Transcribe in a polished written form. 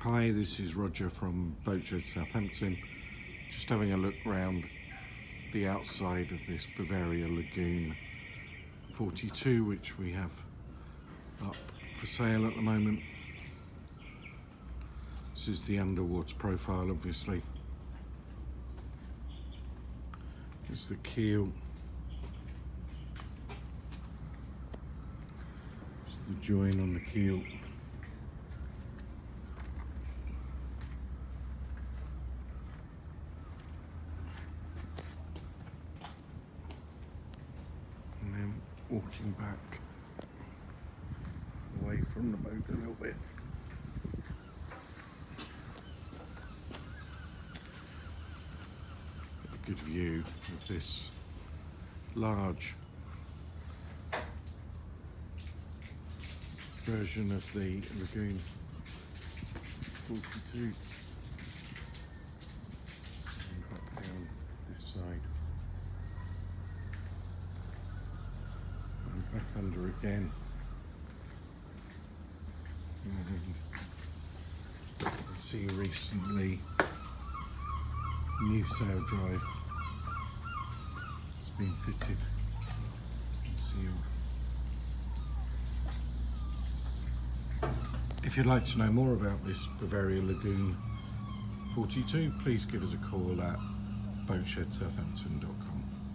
Hi, this is Roger from Boatshed, Southampton. Just having a look round the outside of this Bavaria Lagoon 42, which we have up for sale at the moment. This is the underwater profile, obviously. It's the keel. It's the join on the keel. And then walking back away from the boat a little bit. A good view of this large version of the Lagoon 42. And back down this side. And back under again. And I see recently new sail drive has been fitted and sealed. If you'd like to know more about this Bavaria Lagoon 42, please give us a call at boatshedsouthampton.com.